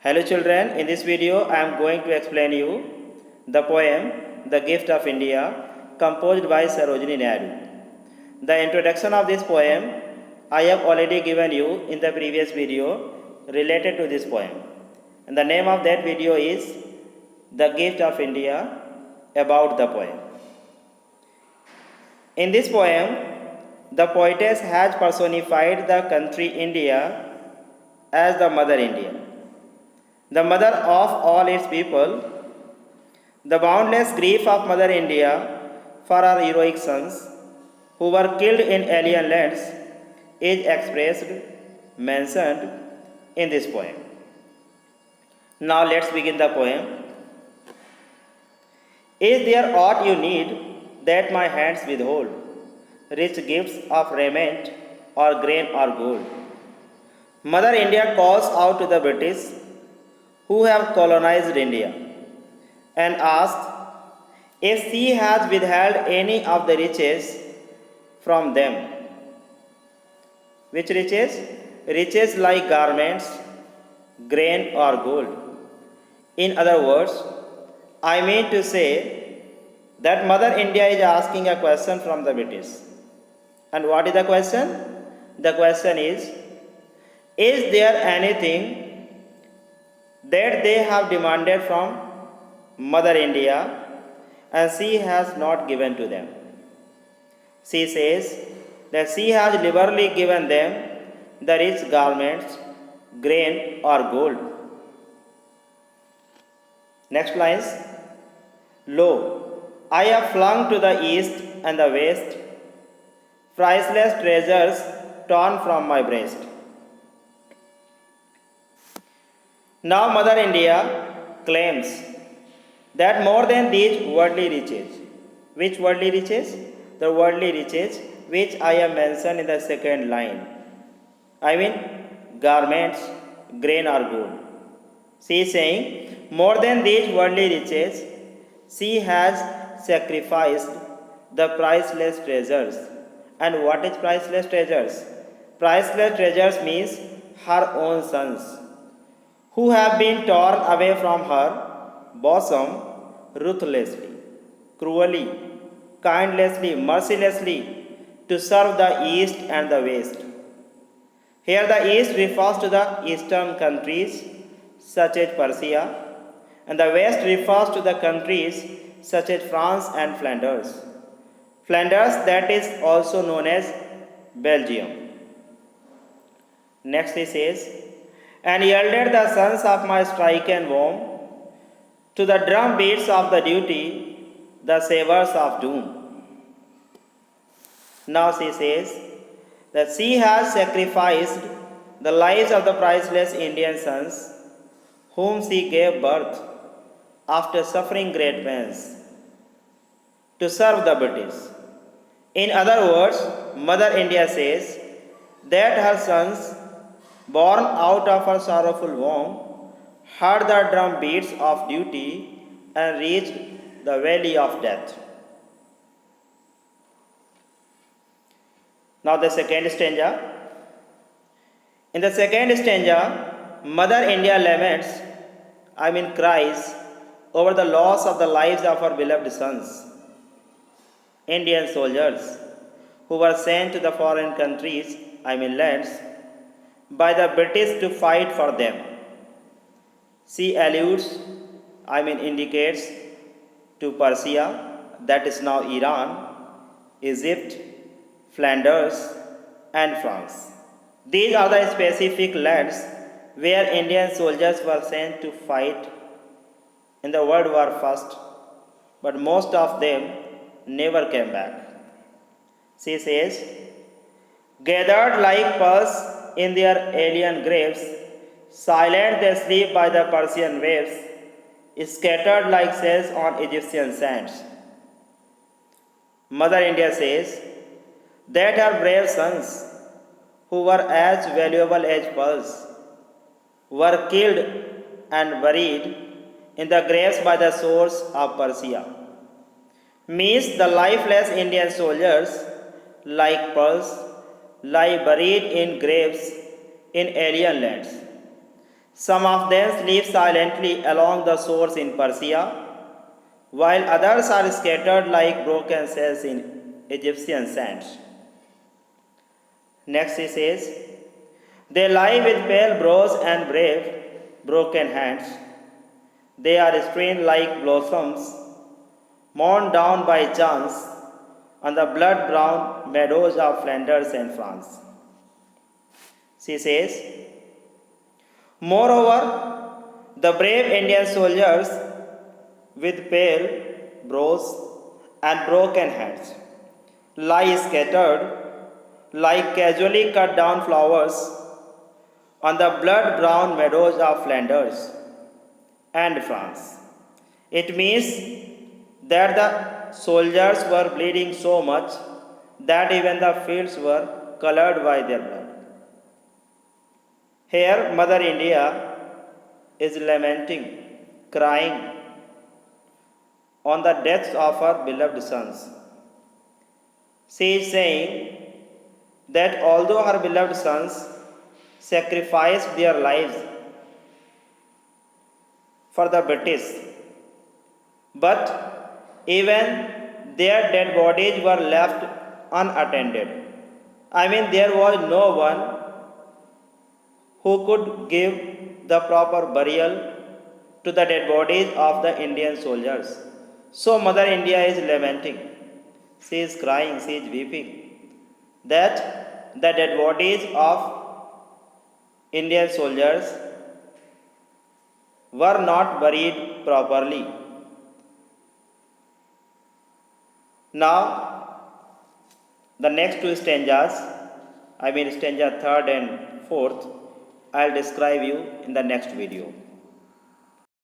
Hello children, in this video I am going to explain you the poem The Gift of India composed by Sarojini Naidu. The introduction of this poem I have already given you in the previous video related to this poem. And the name of that video is The Gift of India about the poem. In this poem, the poetess has personified the country India as the Mother India, the mother of all its people. The boundless grief of Mother India for her heroic sons who were killed in alien lands is expressed, mentioned in this poem. Now let's begin the poem. Is there aught you need that my hands withhold? Rich gifts of raiment or grain or gold. Mother India calls out to the British who have colonized India and asked if she has withheld any of the riches from them. Which riches? Riches like garments, grain, or gold. In other words, I mean to say that Mother India is asking a question from the British. And what is the question? The question is there anything that they have demanded from Mother India and she has not given to them? She says that she has liberally given them the rich garments, grain, or gold. Next lines. Lo, I have flung to the east and the west priceless treasures torn from my breast. Now Mother India claims that more than these worldly riches. Which worldly riches? The worldly riches which I have mentioned in the second line. I mean garments, grain or gold. She is saying more than these worldly riches, she has sacrificed the priceless treasures. And what is priceless treasures? Priceless treasures means her own sons, who have been torn away from her bosom ruthlessly, cruelly, kindlessly, mercilessly to serve the East and the West. Here the East refers to the eastern countries such as Persia, and the West refers to the countries such as France and Flanders. Flanders, that is also known as Belgium. Next he says, and yielded the sons of my stricken womb to the drum beats of the duty, the savers of doom. Now she says that she has sacrificed the lives of the priceless Indian sons whom she gave birth after suffering great pains to serve the British. In other words, Mother India says that her sons, born out of her sorrowful womb, heard the drum beats of duty and reached the valley of death. Now the second stanza. In the second stanza, Mother India laments, cries over the loss of the lives of her beloved sons, Indian soldiers who were sent to the foreign countries, lands, by the British to fight for them. She alludes, indicates to Persia, that is now Iran, Egypt, Flanders, and France. These are the specific lands where Indian soldiers were sent to fight in the World War I, but most of them never came back. She says, gathered like pearls in their alien graves, silent they sleep by the Persian waves, scattered like shells on Egyptian sands. Mother India says that her brave sons, who were as valuable as pearls, were killed and buried in the graves by the swords of Persia. Means the lifeless Indian soldiers, like pearls, lie buried in graves in alien lands. Some of them sleep silently along the shores in Persia, while others are scattered like broken shells in Egyptian sands. Next he says, they lie with pale brows and brave, broken hands. They are strained like blossoms, mown down by chance on the blood brown meadows of Flanders and France. She says, moreover, the brave Indian soldiers with pale brows and broken hands lie scattered like casually cut down flowers on the blood brown meadows of Flanders and France. It means that the soldiers were bleeding so much that even the fields were colored by their blood. Here, Mother India is lamenting, crying on the deaths of her beloved sons. She is saying that although her beloved sons sacrificed their lives for the British, but even their dead bodies were left unattended. I mean, there was no one who could give the proper burial to the dead bodies of the Indian soldiers. So, Mother India is lamenting. She is crying, she is weeping that the dead bodies of Indian soldiers were not buried properly. Now, the next two stanzas, stanza third and fourth, I'll describe you in the next video.